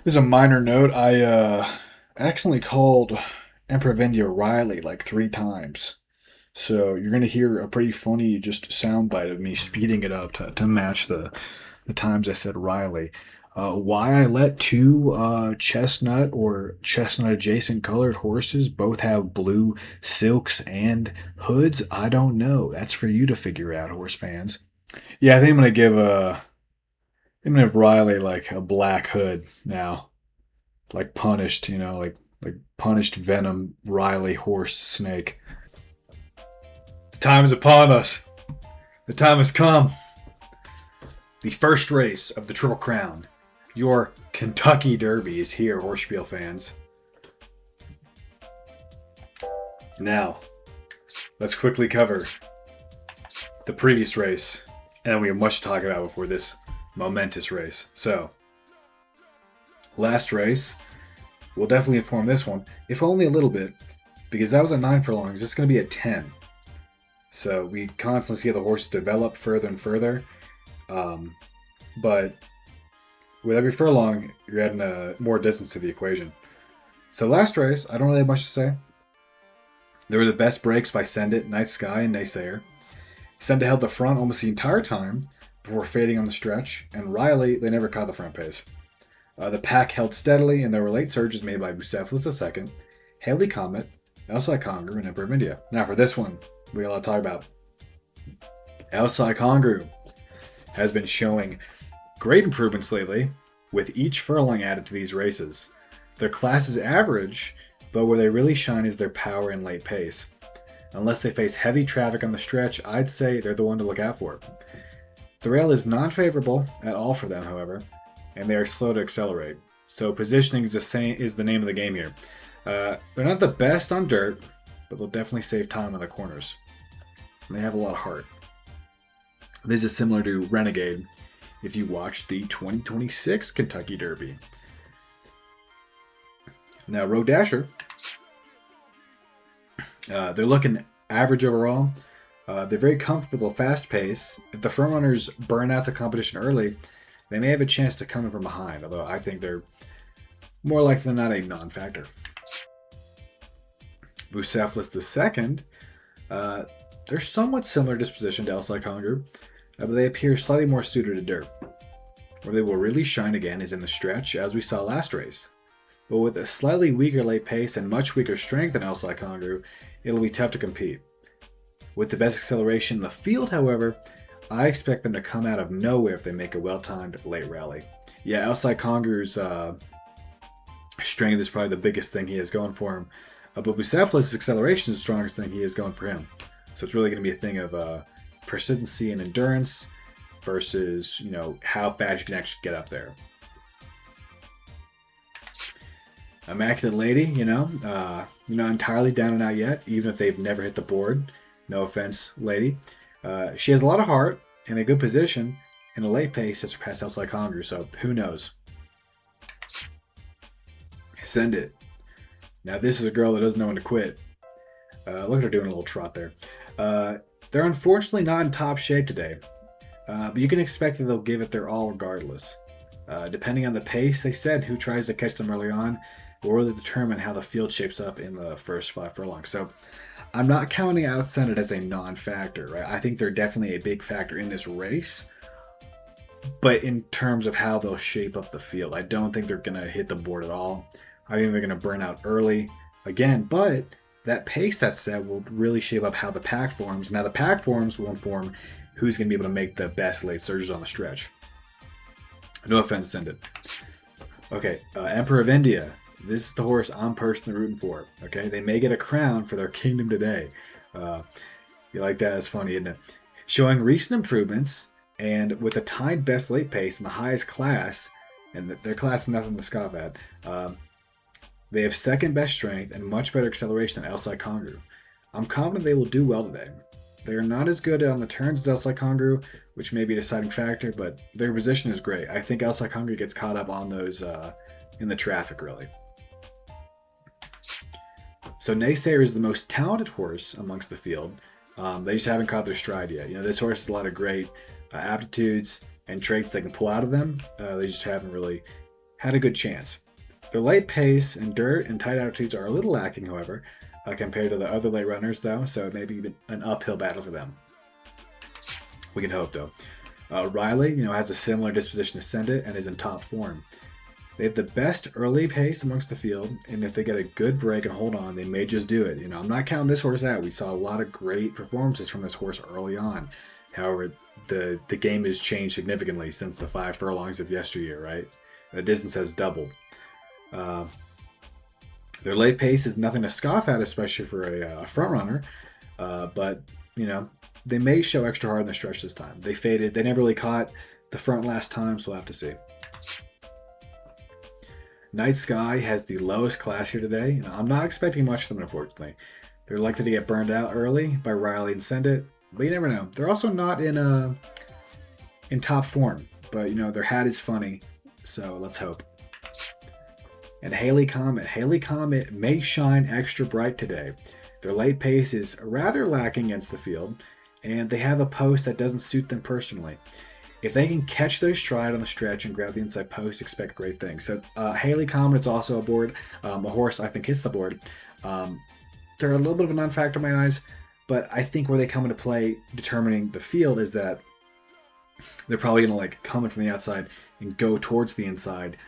As a minor note, I accidentally called Emperor of India Riley like 3 times. So you're gonna hear a pretty funny just soundbite of me speeding it up to match the times I said Riley. Why I let two chestnut or chestnut adjacent colored horses both have blue silks and hoods, I don't know. That's for you to figure out, horse fans. Yeah, I think I'm gonna give Riley like a black hood now. Like punished, like punished Venom, Riley, horse, snake. The time is upon us. The time has come. The first race of the Triple Crown. Your Kentucky Derby is here, Horsespiel fans. Now, let's quickly cover the previous race, and we have much to talk about before this momentous race. So, last race, we'll definitely inform this one, if only a little bit, because that was at 9 furlongs. It's going to be at 10. So we constantly see the horses develop further and further. But with every furlong, you're adding more distance to the equation. So last race, I don't really have much to say. There were the best breaks by Send It, Night Sky, and Naysayer. Send It held the front almost the entire time before fading on the stretch, and Riley, they never caught the front pace. The pack held steadily, and there were late surges made by Bucephalus II, Haley Comet, Elsai Congrou, and Emperor of India. Now for this one, we got a lot to talk about. Elsai Congrou has been showing great improvements lately, with each furlong added to these races. Their class is average, but where they really shine is their power and late pace. Unless they face heavy traffic on the stretch, I'd say they're the one to look out for. The rail is not favorable at all for them, however, and they are slow to accelerate. So positioning is the name of the game here. They're not the best on dirt, but they'll definitely save time on the corners. And they have a lot of heart. This is similar to Renegade if you watch the 2026 Kentucky Derby. Now, Road Dasher, they're looking average overall. They're very comfortable with a fast pace. If the front runners burn out the competition early, they may have a chance to come in from behind, although I think they're more likely than not a non-factor. Bucephalus II, they're somewhat similar disposition to Elsai Congrou, but they appear slightly more suited to dirt. Where they will really shine again is in the stretch, as we saw last race. But with a slightly weaker late pace and much weaker strength than Elsai Congrou, it'll be tough to compete. With the best acceleration in the field, however, I expect them to come out of nowhere if they make a well-timed late rally. Yeah, Elsai Congrou's strength is probably the biggest thing he has going for him. But Bucephalus' acceleration is the strongest thing he has going for him. So it's really going to be a thing of persistency and endurance versus, how fast you can actually get up there. Immaculate Lady, not entirely down and out yet, even if they've never hit the board. No offense, lady. She has a lot of heart and a good position and a late pace to surpass Elsai Congrou, so who knows? Send It. Now this is a girl that doesn't know when to quit. Look at her doing a little trot there. They're unfortunately not in top shape today, but you can expect that they'll give it their all regardless. Depending on the pace they set, who tries to catch them early on, will really determine how the field shapes up in the first 5 furlongs. So I'm not counting out Send It as a non-factor, right? I think they're definitely a big factor in this race, but in terms of how they'll shape up the field, I don't think they're going to hit the board at all. I think they're going to burn out early again, but that pace that's set will really shape up how the pack forms. Now the pack forms will inform who's going to be able to make the best late surges on the stretch. No offense, Send It. Okay, Emperor of India. This is the horse I'm personally rooting for. Okay, they may get a crown for their kingdom today. You like that? It's funny, isn't it? Showing recent improvements and with a tied best late pace in the highest class, and their class is nothing to scoff at. They have second best strength and much better acceleration than Elsai Congrou. I'm confident they will do well today. They are not as good on the turns as Elsai Congrou, which may be a deciding factor, but their position is great. I think Elsai Congrou gets caught up on those in the traffic, really. So Naysayer is the most talented horse amongst the field. They just haven't caught their stride yet. This horse has a lot of great aptitudes and traits they can pull out of them. They just haven't really had a good chance. Their late pace and dirt and tight altitudes are a little lacking, however, compared to the other late runners, though, so it may be an uphill battle for them. We can hope, though. Riley, has a similar disposition to send it and is in top form. They have the best early pace amongst the field, and if they get a good break and hold on, they may just do it. I'm not counting this horse out. We saw a lot of great performances from this horse early on. However, the game has changed significantly since the 5 furlongs of yesteryear, right? The distance has doubled. Their late pace is nothing to scoff at, especially for a front runner. But they may show extra hard in the stretch this time. They faded. They never really caught the front last time, so we'll have to see. Night Sky has the lowest class here today. I'm not expecting much from them, unfortunately. They're likely to get burned out early by Riley and Send It, but you never know. They're also not in top form, but their hat is funny, so let's hope. And Haley Comet. Haley Comet may shine extra bright today. Their late pace is rather lacking against the field, and they have a post that doesn't suit them personally. If they can catch their stride on the stretch and grab the inside post, expect great things. So Haley Comet is also aboard. A horse I think hits the board. They're a little bit of a non-factor in my eyes, but I think where they come into play determining the field is that they're probably going to come in from the outside and go towards the inside,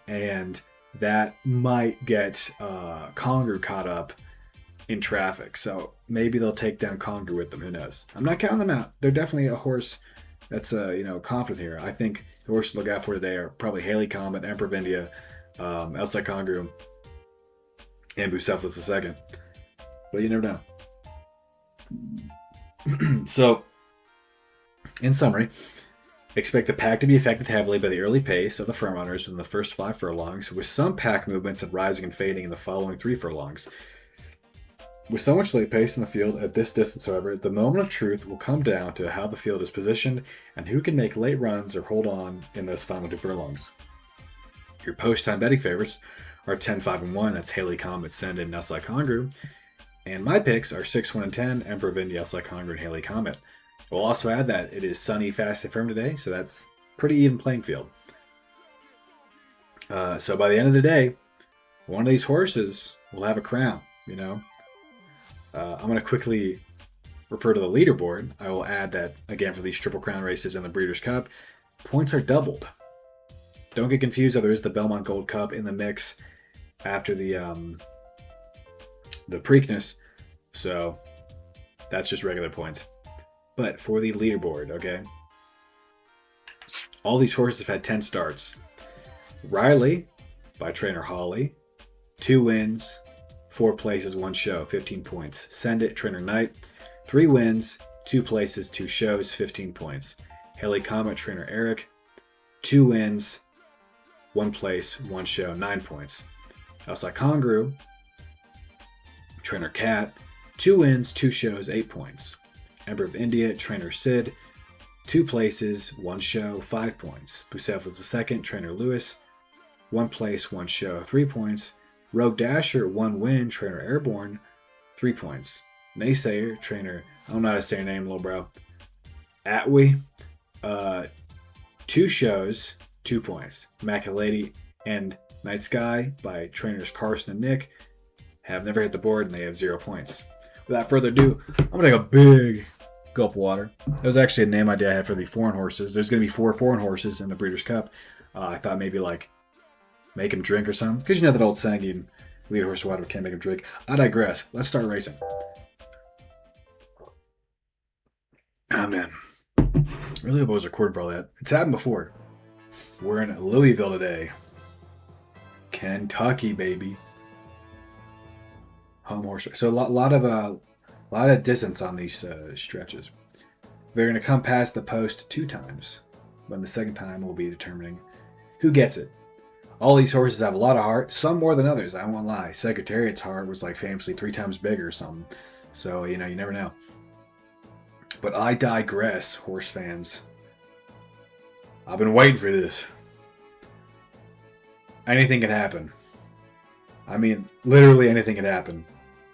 and that might get Congrou caught up in traffic. So maybe they'll take down Congrou with them. Who knows? I'm not counting them out. They're definitely a horse that's confident here. I think the horses to look out for today are probably Haley Comet, Emperor of India, Elsai Congrou, and Bucephalus II. But you never know. So, in summary, expect the pack to be affected heavily by the early pace of the front runners in the first 5 furlongs, with some pack movements and rising and fading in the following 3 furlongs. With so much late pace in the field at this distance, however, the moment of truth will come down to how the field is positioned and who can make late runs or hold on in those final 2 furlongs. Your post-time betting favorites are 10-5-1, that's Haley Comet, Send It, and Elsai Congrou. And my picks are 6-1-10, Emperor of India, Elsai Congrou, and Haley Comet. We'll also add that it is sunny, fast, and firm today, so that's pretty even playing field. So by the end of the day, one of these horses will have a crown, I'm going to quickly refer to the leaderboard. I will add that, again, for these Triple Crown races in the Breeders' Cup, points are doubled. Don't get confused, though. There is the Belmont Gold Cup in the mix after the Preakness, so that's just regular points. But for the leaderboard, okay, all these horses have had 10 starts. Riley, by trainer Holly, 2 wins, 4 places, 1 show, 15 points. Send It, trainer Knight, 3 wins, 2 places, 2 shows, 15 points. Haley Comet, trainer Eric, 2 wins, 1 place, 1 show, 9 points. Elsai Congrou, trainer Cat, 2 wins, 2 shows, 8 points. Emperor of India, trainer Sid, 2 places, 1 show, 5 points. Bucephalus II, trainer Lewis, 1 place, 1 show, 3 points. Rogue Dasher, 1 win, trainer Airborne, 3 points. Naysayer, trainer, I don't know how to say your name, little bro. Atwee, 2 shows, 2 points. Immaculate and Night Sky by trainers Carson and Nick have never hit the board and they have 0 points. Without further ado, I'm going to take a big gulp of water. That was actually a name idea I had for the foreign horses. There's going to be 4 foreign horses in the Breeders' Cup. I thought maybe make them drink or something. Because that old saying, you lead a horse to water, can't make him drink. I digress. Let's start racing. Oh, man. Really hope I was recording for all that. It's happened before. We're in Louisville today. Kentucky, baby. Home horse race. So a lot of distance on these stretches. They're going to come past the post 2 times. But the second time we'll be determining who gets it. All these horses have a lot of heart, some more than others, I won't lie. Secretariat's heart was famously 3 times bigger or something. So, you never know. But I digress, horse fans. I've been waiting for this. Anything can happen. I mean, literally anything can happen.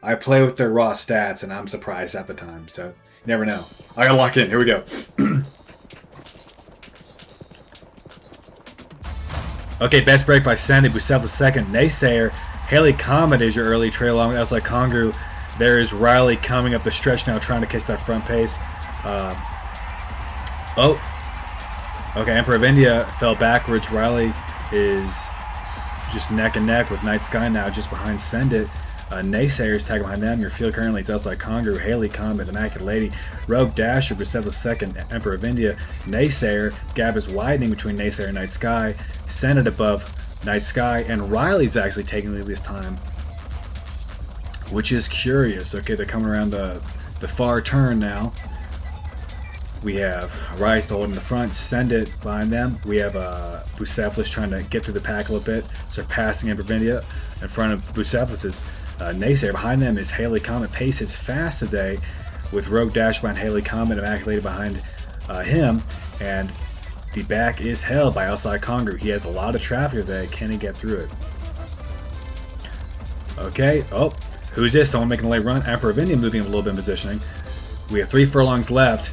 I play with their raw stats, and I'm surprised at the time. So, you never know. I gotta lock in. Here we go. Okay, best break by Sandy. Bucephalus second. Naysayer. Haley Comet is your early trail along with Elsa Congrou. There is Riley coming up the stretch now, trying to catch that front pace. Okay, Emperor of India fell backwards. Riley is just neck and neck with Night Sky now, just behind Send It. Naysayers tag behind them. Your field currently is Elsa Congrou, Haley Comet, Immaculate Lady, Rogue Dasher, Bucephalus second, Emperor of India, Naysayer. Gap is widening between Naysayer and Night Sky. Send It above Night Sky, and Riley's actually taking the lead this time, which is curious. Okay, they're coming around the far turn now. We have Riley's holding the front, Send It behind them. We have Bucephalus trying to get through the pack a little bit, surpassing Emperor of India. In front of Bucephalus is Naysayer. Behind them is Haley Comet. Pace is fast today with Rogue Dash behind Haley Comet, Immaculate behind him, and the back is held by Outside Congrou. He has a lot of traffic today. Can he get through it? Okay. Oh, who's this? Someone making a late run. Emperor of India moving a little bit in positioning. We have 3 furlongs left.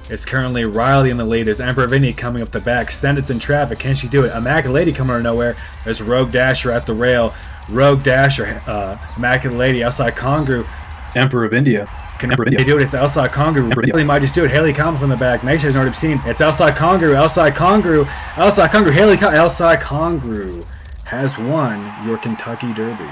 It's currently Riley in the lead. There's Emperor of India coming up the back. Send It's in traffic. Can she do it? Immaculate Lady coming out of nowhere. There's Rogue Dasher at the rail. Rogue Dasher, Immaculate Lady, Outside Congrou. Emperor of India. Can Emperor of India do it? It's Outside Congrou. Haley might just do it. Haley Comet from the back. Naysayer's already seen. It's Outside Congrou. Outside Congrou. Outside Congrou. Haley Comet. Outside Congrou has won your Kentucky Derby.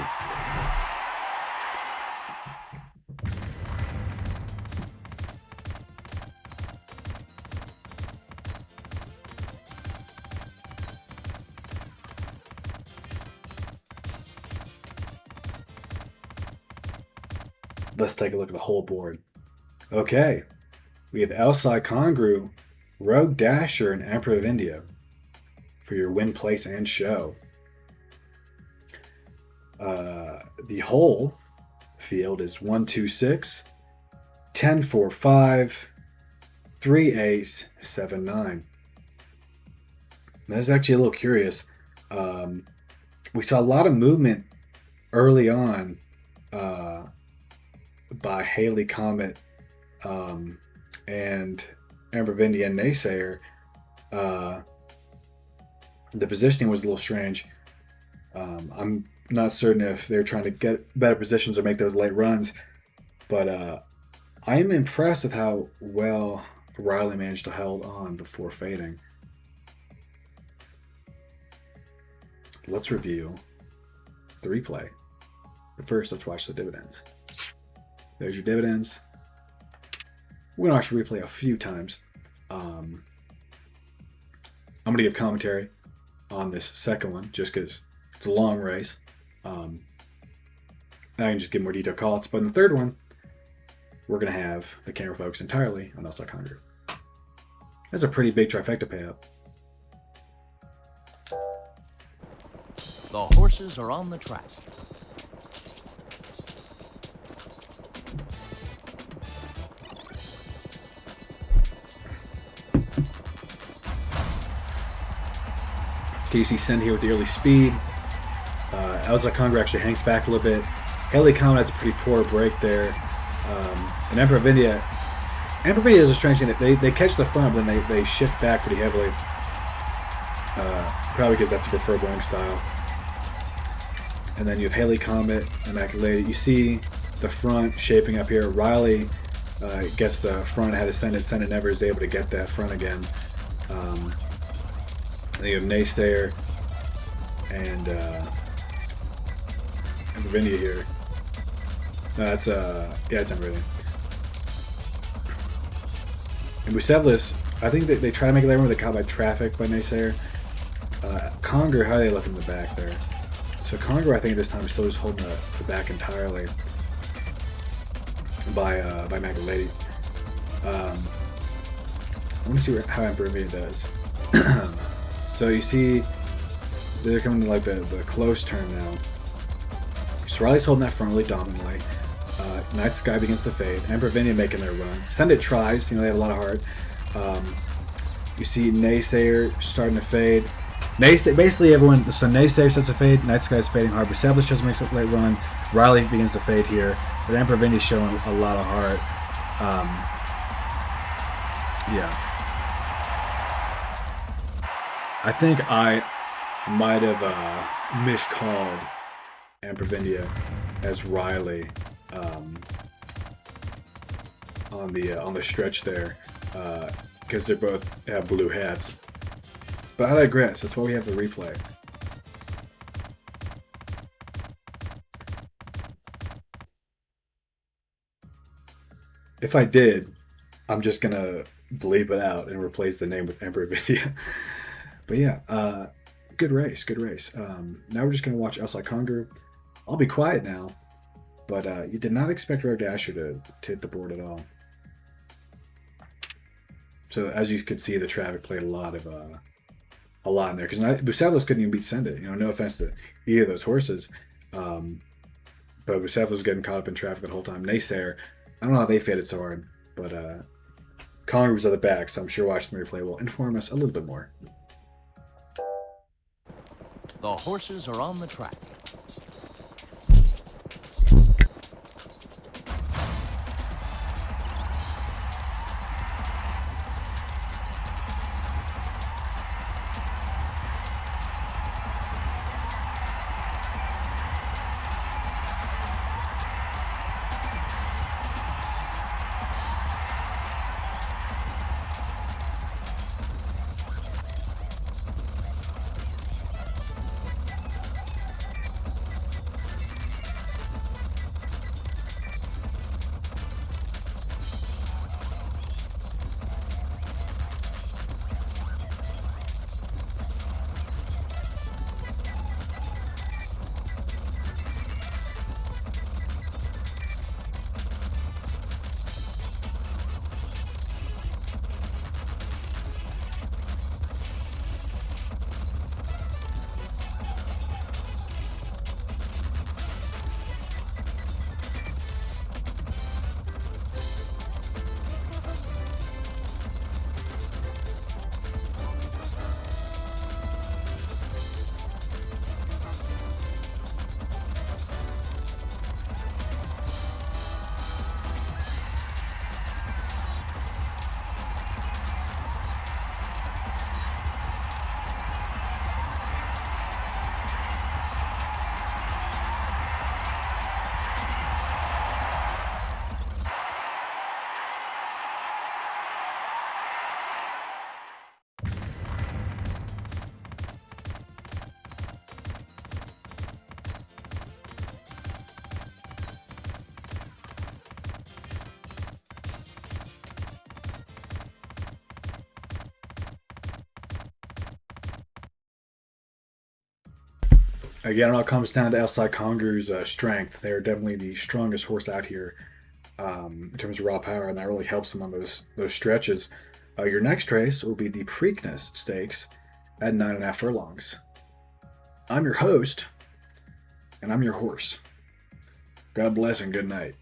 Let's take a look at the whole board. Okay, we have Outside Congrou, Rogue Dasher, and Emperor of India for your win, place, and show. The whole field is 1, 2, 6, 10, 4, 5, 3, 8, 7, 9. That's actually a little curious. We saw a lot of movement early on by Haley Comet and Emperor of India and Naysayer. The positioning was a little strange. I'm not certain if they're trying to get better positions or make those late runs, but I am impressed with how well Riley managed to hold on before fading. Let's review the replay. But first, let's watch the dividends. There's your dividends. We're going to watch the replay a few times. I'm going to give commentary on this second one just because it's a long race. I can just give more detailed calls. But in the third one, we're going to have the camera focus entirely on Outside Congrou. That's a pretty big trifecta payout. The horses are on the track. Okay, you see Send here with the early speed. Outside Congrou actually hangs back a little bit. Haley Comet has a pretty poor break there. And Emperor of India is a strange thing that they catch the front, but then they shift back pretty heavily. Probably because that's the preferred running style. And then you have Haley Comet and Immaculate. You see the front shaping up here. Riley gets the front ahead of Send It. Send It never is able to get that front again. Then you have Naysayer and Ravinia here. No, that's it's Emperor. And Bucephalus, I think they try to make it there when they caught by traffic by Naysayer. Congrou, how are they looking in the back there? So Congrou, I think this time is still just holding the back entirely by Immaculate. I want to see how Emperor does. So you see they're coming to like the close turn now. So Riley's holding that front really dominantly. Night Sky begins to fade. Emperor of India making their run. Send It tries. They have a lot of heart. You see Naysayer starting to fade. Basically everyone. So Naysayer starts to fade. Night Sky's fading hard. Bucephalus just makes a late run. Riley begins to fade here. But Emperor of India showing a lot of heart. Yeah. I think might have miscalled Amprovindia as Riley on the stretch there, because they both have blue hats. But I digress. That's why we have the replay. If I did, I'm just gonna bleep it out and replace the name with Emperor Vidya. But yeah, good race, good race. Now we're just gonna watch Outside Conger. I'll be quiet now, but you did not expect Rogue Dasher to hit the board at all. So as you could see, the traffic played a lot in there because Bucephalus couldn't even beat Send It. You know, no offense to either of those horses, but Bucephalus was getting caught up in traffic the whole time. Naysayer, I don't know how they faded so hard, but Conger was at the back, so I'm sure watching the replay will inform us a little bit more. The horses are on the track. Again, it all comes down to Outside Conger's strength. They're definitely the strongest horse out here in terms of raw power, and that really helps them on those stretches. Your next race will be the Preakness Stakes at 9.5 furlongs. I'm your host, and I'm your horse. God bless and good night.